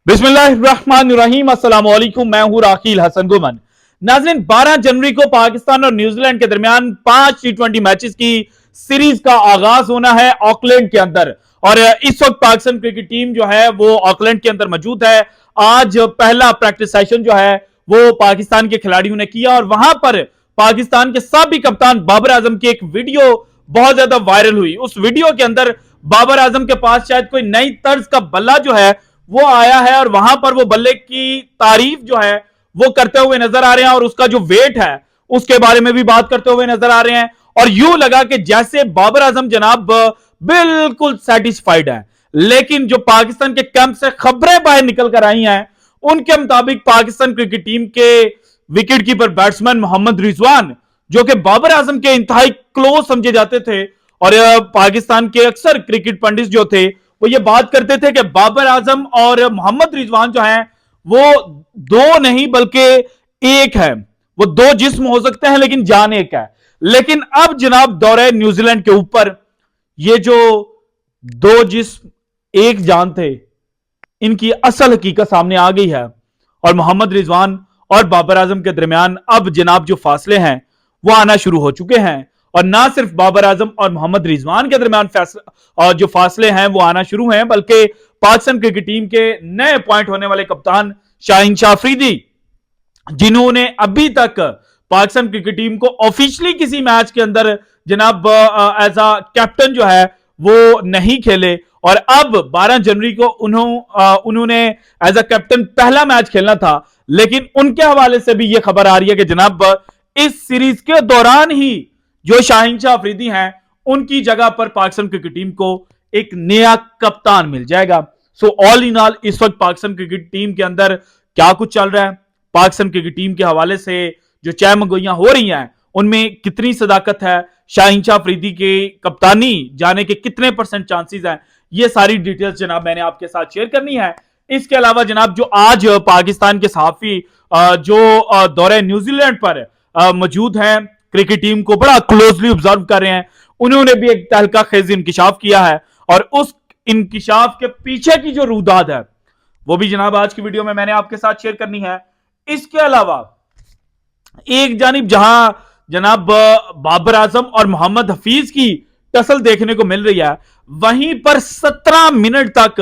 बिस्मिल्लाहिर्रहमानिर्रहीम, अस्सलाम वालेकुम। मैं हूं राखील हसन गुमन। नाज़रीन, 12 जनवरी को पाकिस्तान और न्यूजीलैंड के दरमियान 5 टी20 मैचेस की सीरीज का आगाज होना है ऑकलैंड के अंदर। और इस वक्त पाकिस्तान क्रिकेट टीम जो है वो ऑकलैंड के अंदर मौजूद है। आज पहला प्रैक्टिस सेशन जो है वो पाकिस्तान के खिलाड़ियों ने किया और वहां पर पाकिस्तान के साबिक कप्तान बाबर आजम की एक वीडियो बहुत ज्यादा वायरल हुई। उस वीडियो के अंदर बाबर आजम के पास शायद कोई नई तर्ज का बल्ला जो है वो आया है और वहां पर वो बल्ले की तारीफ जो है वो करते हुए नजर आ रहे हैं और उसका जो वेट है उसके बारे में भी बात करते हुए नजर आ रहे हैं। और यूं लगा कि जैसे बाबर आजम जनाब बिल्कुल सेटिस्फाइड है। लेकिन जो पाकिस्तान के कैंप से खबरें बाहर निकल कर आई हैं उनके मुताबिक पाकिस्तान क्रिकेट टीम के wicket keeper batsman Mohammad Rizwan, जो कि बाबर आजम के इंतहाई क्लोज समझे जाते थे, और पाकिस्तान के अक्सर क्रिकेट पंडित जो थे वो ये बात करते थे कि बाबर आजम और मोहम्मद रिजवान जो हैं वो दो नहीं बल्कि एक है। वो दो जिस्म हो सकते हैं लेकिन जान एक है। लेकिन अब जनाब दौरे न्यूजीलैंड के ऊपर ये जो दो जिस्म एक जान थे इनकी असल हकीकत सामने आ गई है। और मोहम्मद रिजवान और बाबर आजम के दरमियान अब जनाब जो फासले हैं वो आना शुरू हो चुके हैं। और ना सिर्फ बाबर आजम और मोहम्मद रिजवान के दरमियान जो फासले हैं वो आना शुरू हैं, बल्कि पाकिस्तान क्रिकेट टीम के नए अपॉइंट होने वाले कप्तान शाहीन शाह अफरीदी, जिन्होंने अभी तक पाकिस्तान क्रिकेट टीम को ऑफिशियली किसी मैच के अंदर जनाब एज अ कैप्टन जो है वो नहीं खेले, और अब 12 जनवरी को उन्होंने एज अ कैप्टन पहला मैच खेलना था। लेकिन उनके हवाले से भी यह खबर आ रही है कि जनाब इस सीरीज के दौरान ही जो शाहीन शाह अफरीदी हैं उनकी जगह पर पाकिस्तान क्रिकेट टीम को एक नया कप्तान मिल जाएगा। सो ऑल इन ऑल इस वक्त पाकिस्तान क्रिकेट टीम के अंदर क्या कुछ चल रहा है, पाकिस्तान क्रिकेट टीम के हवाले से जो चहमगोइयां हो रही हैं उनमें कितनी सदाकत है, शाहीन शाह अफरीदी के कप्तानी जाने के कितने परसेंट चांसेस हैं, ये सारी डिटेल्स जनाब मैंने आपके साथ शेयर करनी है। इसके अलावा जनाब जो आज पाकिस्तान के सहाफी जो दौरे न्यूजीलैंड पर मौजूद हैं, क्रिकेट टीम को बड़ा क्लोजली ऑब्जर्व कर रहे हैं, उन्होंने भी एक तहलका खेज इंकिशाफ किया है। और उस इंकिशाफ के पीछे की जो रूदाद है वो भी जनाब आज की वीडियो में मैंने आपके साथ शेयर करनी है। इसके अलावा एक जानिब जहां जनाब बाबर आजम और मोहम्मद हफीज की टसल देखने को मिल रही है, वहीं पर 17 मिनट तक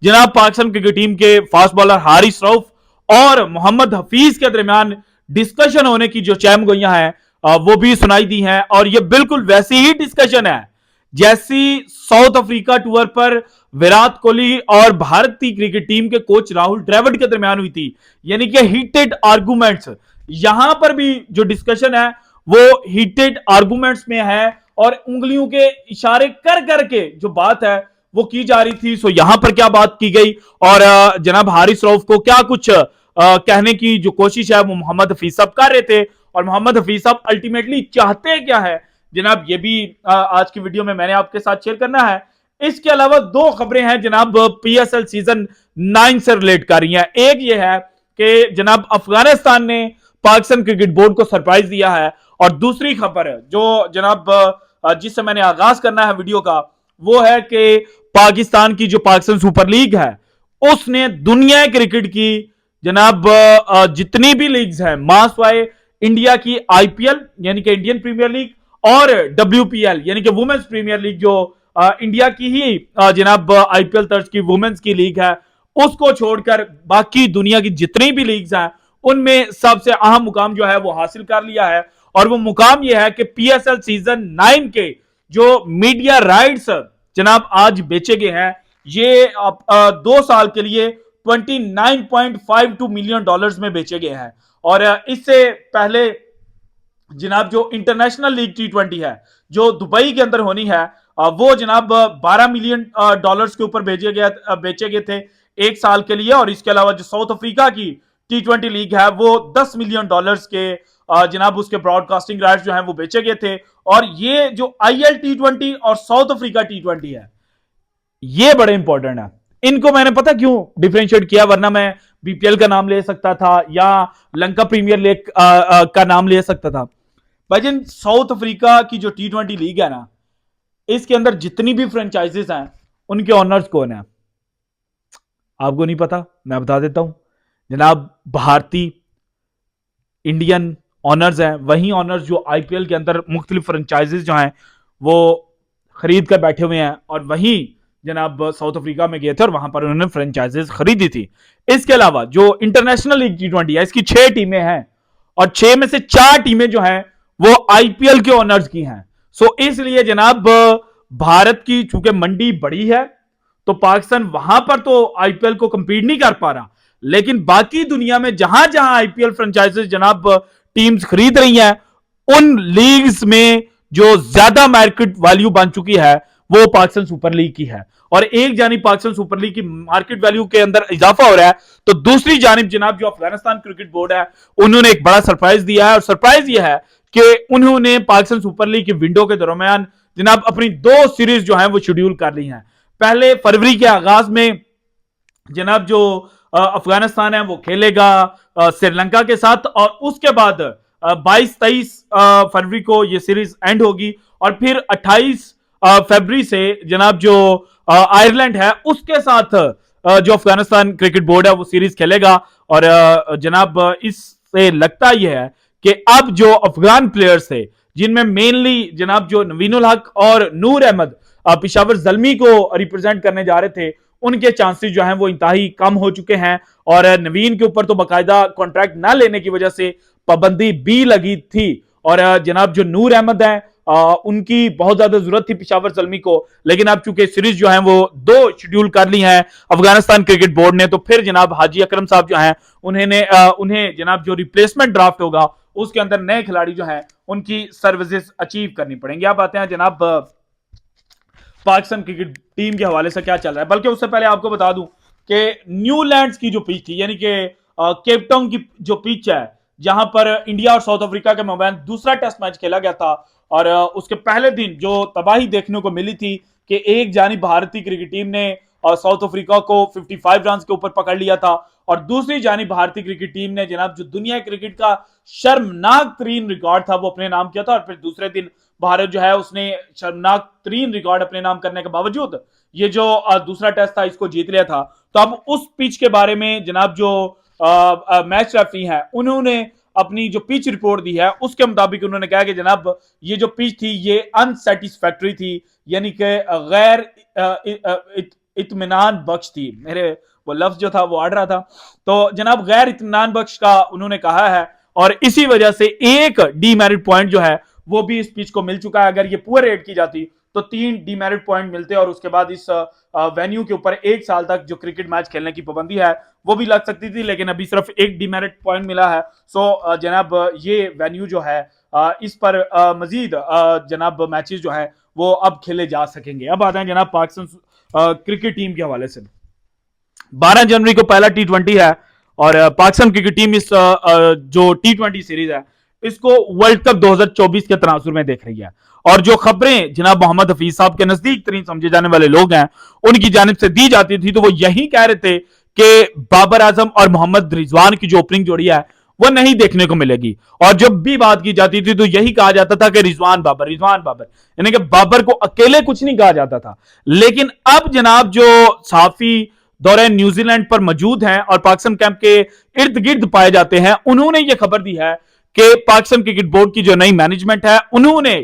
जनाब पाकिस्तान क्रिकेट टीम के फास्ट बॉलर हारिस रऊफ और मोहम्मद हफीज के दरमियान डिस्कशन होने की जो चहमगोइयां हैं वो भी सुनाई दी हैं। और ये बिल्कुल वैसी ही डिस्कशन है जैसी साउथ अफ्रीका टूर पर विराट कोहली और भारतीय क्रिकेट टीम के कोच राहुल द्रविड़ के दरमियान हुई थी, यानी कि हीटेड आर्गुमेंट्स। यहां पर भी जो डिस्कशन है वो हीटेड आर्गुमेंट्स में है और उंगलियों के इशारे कर करके जो बात है वो की जा रही थी। सो यहां पर क्या बात की गई और जनाब हारिस रऊफ को क्या कुछ कहने की जो कोशिश है वो मोहम्मद हफीज साहब कर रहे थे, और मोहम्मद हफीज साहब अल्टीमेटली चाहते क्या है जनाब, ये भी आज की वीडियो में मैंने आपके साथ शेयर करना है। इसके अलावा दो खबरें हैं जनाब पीएसएल सीजन 9 से रिलेट कर रही हैं। एक ये है कि जनाब अफगानिस्तान ने पाकिस्तान क्रिकेट बोर्ड को सरप्राइज दिया है, और दूसरी खबर है जो जनाब जिससे मैंने आगाज करना है वीडियो का वो है कि पाकिस्तान की जो पाकिस्तान सुपर लीग है उसने दुनिया क्रिकेट की जनाब जितनी भी लीग्स हैं मासवाए इंडिया की आईपीएल यानी कि इंडियन प्रीमियर लीग और डब्ल्यूपीएल यानी कि वुमेन्स प्रीमियर लीग जो इंडिया की ही जनाब आईपीएल तर्ज की वुमेन्स की लीग है, उसको छोड़कर बाकी दुनिया की जितनी भी लीग्स हैं उनमें सबसे अहम मुकाम जो है वो हासिल कर लिया है। और वो मुकाम ये है कि पीएसएल सीजन 9 के जो मीडिया राइट्स जनाब आज बेचे गए हैं ये 2 साल के लिए $29.52 मिलियन में बेचे गए हैं। और इससे पहले जनाब जो इंटरनेशनल लीग टी20 है जो दुबई के अंदर होनी है वो जनाब $12 मिलियन के ऊपर बेचे गए थे 1 साल के लिए। और इसके अलावा जो साउथ अफ्रीका की टी20 लीग है वो $10 मिलियन के जनाब उसके ब्रॉडकास्टिंग राइट्स जो हैं वो बेचे गए थे। और ये जो आईएल टी20 और साउथ अफ्रीका टी20 है ये बड़े इंपॉर्टेंट है। इनको मैंने पता क्यों डिफरेंशिएट किया, वरना मैं बीपीएल का नाम ले सकता था या लंका प्रीमियर लीग का नाम ले सकता था। भाईजान साउथ अफ्रीका की जो टी20 लीग है ना इसके अंदर जितनी भी फ्रेंचाइजेस हैं उनके ऑनर्स कौन है? आपको नहीं पता, मैं बता देता हूं जनाब। भारतीय इंडियन ऑनर्स हैं, वही ऑनर्स जो आईपीएल के अंदर मुख्तलिफ फ्रेंचाइजेज जो हैं वो खरीद कर बैठे हुए हैं, और वही जनाब साउथ अफ्रीका में गए थे और वहां पर उन्होंने फ्रेंचाइजेज खरीदी थी। इसके अलावा जो इंटरनेशनल लीग T20 है, इसकी 6 टीमें हैं और 6 में से 4 टीमें जो हैं वो आईपीएल के ऑनर्स की हैं। सो इसलिए जनाब भारत की चूंकि मंडी बड़ी है तो पाकिस्तान वहां पर तो आईपीएल को कंपीट नहीं कर पा रहा, लेकिन बाकी दुनिया में जहां जहां आईपीएल फ्रेंचाइजेज जनाब टीम्स खरीद रही हैं, उन लीग्स में जो ज्यादा मार्केट वैल्यू बन चुकी है वो पाकिस्तान सुपर लीग की है। और एक जानिब पाकिस्तान सुपर लीग की मार्केट वैल्यू के अंदर इजाफा हो रहा है, तो दूसरी जानिब जनाब जो अफगानिस्तान क्रिकेट बोर्ड है उन्होंने एक बड़ा सरप्राइज दिया है, और सरप्राइज यह है कि उन्होंने पाकिस्तान सुपर लीग की विंडो के दरमियान जनाब अपनी 2 सीरीज जो है वो शेड्यूल कर ली हैं। पहले फरवरी के आगाज में जनाब जो अफगानिस्तान है वो खेलेगा श्रीलंका के साथ, और उसके बाद 22-23 फरवरी को ये सीरीज एंड होगी, और फिर 28 फरवरी से जनाब जो आयरलैंड है उसके साथ जो अफगानिस्तान क्रिकेट बोर्ड है वो सीरीज खेलेगा। और जनाब इससे लगता यह है कि अब जो अफगान प्लेयर्स थे, जिनमें मेनली जनाब जो नवीनुल हक और नूर अहमद पेशावर जल्मी को रिप्रेजेंट करने जा रहे थे, उनके चांसेस जो हैं वो इंतहाई कम हो चुके हैं। और नवीन के ऊपर तो बाकायदा कॉन्ट्रैक्ट ना लेने की वजह से पाबंदी भी लगी थी, और जनाब जो नूर अहमद हैं उनकी बहुत ज्यादा जरूरत थी पेशावर जल्मी को, लेकिन अब चूंकि सीरीज जो है वो 2 शेड्यूल कर ली हैं अफगानिस्तान क्रिकेट बोर्ड ने, तो फिर जनाब हाजी अकरम साहब जो हैं उन्हें जनाब जो रिप्लेसमेंट ड्राफ्ट होगा उसके अंदर नए खिलाड़ी जो हैं उनकी सर्विसेज अचीव करनी पड़ेंगी। आप आते हैं जनाब पाकिस्तान क्रिकेट टीम के हवाले से क्या चल रहा है। बल्कि उससे पहले आपको बता दूं कि न्यूलैंड्स की जो पिच थी, यानी कि केपटाउन की जो पिच है जहां पर इंडिया और साउथ अफ्रीका के मबैन दूसरा टेस्ट मैच खेला गया था, और उसके पहले दिन जो तबाही देखने को मिली थी कि एक जानिब भारतीय क्रिकेट टीम ने साउथ अफ्रीका को 55 रन के ऊपर पकड़ लिया था, और दूसरी जानिब भारतीय क्रिकेट टीम ने जनाब जो दुनिया क्रिकेट का शर्मनाक तरीन रिकॉर्ड था वो अपने नाम किया था, और फिर दूसरे दिन भारत जो है उसने शर्मनाक तरीन रिकॉर्ड अपने नाम करने के बावजूद ये जो दूसरा टेस्ट था इसको जीत लिया था। तो अब उस पिच के बारे में जनाब जो मैच रेफरी हैं उन्होंने अपनी जो पिच रिपोर्ट दी है उसके मुताबिक उन्होंने कहा कि जनाब ये जो पिच थी ये अनसेटिस्फैक्टरी थी, यानी कि गैर इत्मीनान बख्श थी। मेरे वो लफ्ज जो था वो अड़ रहा था, तो जनाब गैर इत्मीनान बख्श का उन्होंने कहा है, और इसी वजह से एक डीमेरिट पॉइंट जो है वो भी इस पिच को मिल चुका है। अगर ये पुअर रेट की जाती तो 3 डीमेरिट पॉइंट मिलते, और उसके बाद इस वेन्यू के ऊपर 1 साल तक जो क्रिकेट मैच खेलने की पाबंदी है वो भी लग सकती थी, लेकिन अभी सिर्फ 1 डीमेरिट पॉइंट मिला है। सो जनाब ये वेन्यू जो है इस पर मजीद जनाब मैचेस जो है वो अब खेले जा सकेंगे। अब आते हैं जनाब पाकिस्तान क्रिकेट टीम के हवाले से। 12 जनवरी को पहला T20 है, और पाकिस्तान क्रिकेट टीम इस जो T20 सीरीज है इसको वर्ल्ड कप 2024 के तनासुर में देख रही है। और जो खबरें जनाब मोहम्मद हफीज साहब के नजदीक तरीन समझे जाने वाले लोग हैं उनकी जानिब से दी जाती थी, तो वो यही कह रहे थे कि बाबर आजम और मोहम्मद रिजवान की जो ओपनिंग जोड़ी है वो नहीं देखने को मिलेगी। और जब भी बात की जाती थी तो यही कहा जाता था कि रिजवान बाबर, यानी कि बाबर को अकेले कुछ नहीं कहा जाता था। लेकिन अब जनाब जो साफी दौरे न्यूजीलैंड पर मौजूद हैं और पाकिस्तान कैंप के इर्द गिर्द पाए जाते हैं, उन्होंने ये खबर दी है कि पाकिस्तान क्रिकेट बोर्ड की जो नई मैनेजमेंट है उन्होंने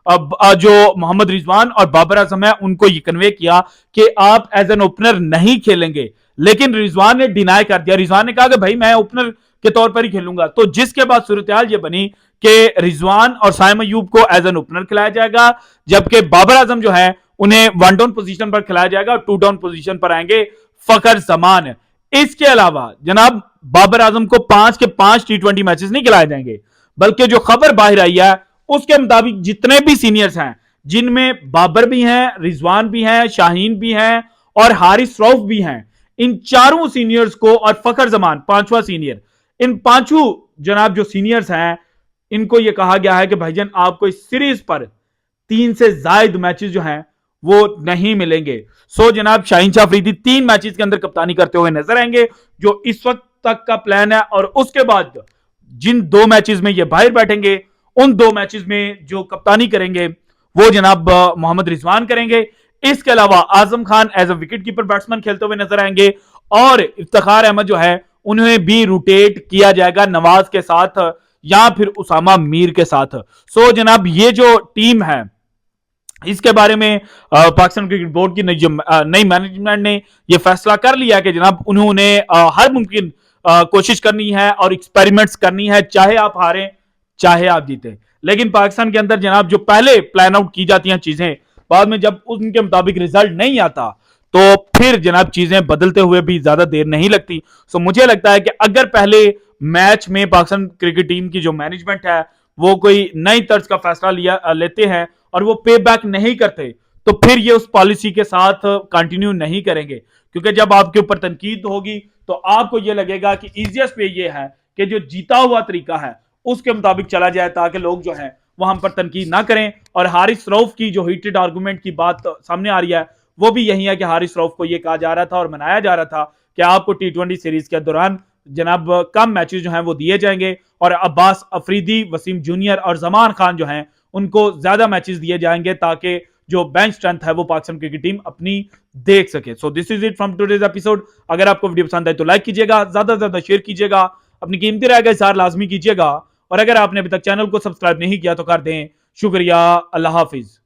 अब जो मोहम्मद रिजवान और बाबर आजम है उनको ये कन्वे किया कि आप एज एन ओपनर नहीं खेलेंगे, लेकिन रिजवान ने डिनाई कर दिया। रिजवान ने कहा कि भाई मैं ओपनर के तौर पर ही खेलूंगा, तो जिसके बाद सूरत-ए-हाल ये बनी कि रिजवान और साइम अयूब को एज एन ओपनर खिलाया जाएगा, जबकि बाबर आजम जो है उन्हें 1 डाउन पोजीशन पर खिलाया जाएगा और 2 डाउन पोजीशन पर आएंगे फखर जमान। इसके अलावा जनाब बाबर आजम को 5 के 5 T20 मैचेस नहीं खिलाए जाएंगे, बल्कि जो खबर बाहर आई है उसके मुताबिक जितने भी सीनियर्स हैं, जिनमें बाबर भी हैं, रिजवान भी हैं, शाहीन भी हैं और हारिस रऊफ भी हैं, इन चारों सीनियर्स को, और फखर जमान 5वां सीनियर, इन पांचों जनाब जो सीनियर्स हैं इनको यह कहा गया है कि भाईजान आपको इस सीरीज पर 3 से ज्यादा मैचेस जो हैं वो नहीं मिलेंगे। सो जनाब शाहीन शाह अफरीदी 3 मैचेस के अंदर कप्तानी करते हुए नजर आएंगे, जो इस वक्त तक का प्लान है। और उसके बाद जिन 2 मैचेस में ये बाहर बैठेंगे उन 2 मैचेस में जो कप्तानी करेंगे वो जनाब मोहम्मद रिजवान करेंगे। इसके अलावा Azam Khan as a wicket keeper batsman खेलते हुए नजर आएंगे, और इफ्तिखार अहमद जो है उन्हें भी रोटेट किया जाएगा नवाज के साथ या फिर उसामा मीर के साथ। सो जनाब ये जो टीम है इसके बारे में पाकिस्तान क्रिकेट बोर्ड की नई मैनेजमेंट ने यह फैसला कर लिया कि जनाब उन्होंने हर मुमकिन कोशिश करनी है और एक्सपेरिमेंट्स करनी है, चाहे आप हारें चाहे आप जीते। लेकिन पाकिस्तान के अंदर जनाब जो पहले प्लान आउट की जाती हैं चीजें, बाद में जब उनके मुताबिक रिजल्ट नहीं आता तो फिर जनाब चीजें बदलते हुए भी ज्यादा देर नहीं लगती। सो मुझे लगता है कि अगर पहले मैच में पाकिस्तान क्रिकेट टीम की जो मैनेजमेंट है वो कोई नई तर्ज का फैसला लेते हैं और वो पे बैक नहीं करते तो फिर ये उस पॉलिसी के साथ कंटिन्यू नहीं करेंगे, क्योंकि जब आपके ऊपर तनकीद होगी तो आपको ये लगेगा कि इजिएस्ट वे ये है कि जो जीता हुआ तरीका है उसके मुताबिक चला जाए ताकि लोग जो है वो हम पर तनकीद ना करें। और हारिस रऊफ की जो हीटेड आर्गूमेंट की बात सामने आ रही है वो भी यही है कि हारिस रऊफ को यह कहा जा रहा था और मनाया जा रहा था कि आपको T20 सीरीज के दौरान जनाब कम मैचेस जो हैं वो दिए जाएंगे और अब्बास अफरीदी, वसीम जूनियर और जमान खान जो हैं उनको ज्यादा मैचेस दिए जाएंगे ताकि जो बेंच स्ट्रेंथ है वो पाकिस्तान क्रिकेट टीम अपनी देख सके। So this is it from today's episode. अगर आपको वीडियो पसंद आए तो लाइक कीजिएगा, ज्यादा से ज्यादा शेयर कीजिएगा, अपनी कीमती राय का इज़हार लाजमी कीजिएगा और अगर आपने अभी तक चैनल को सब्सक्राइब नहीं किया तो कर दें। शुक्रिया, अल्लाह हाफिज।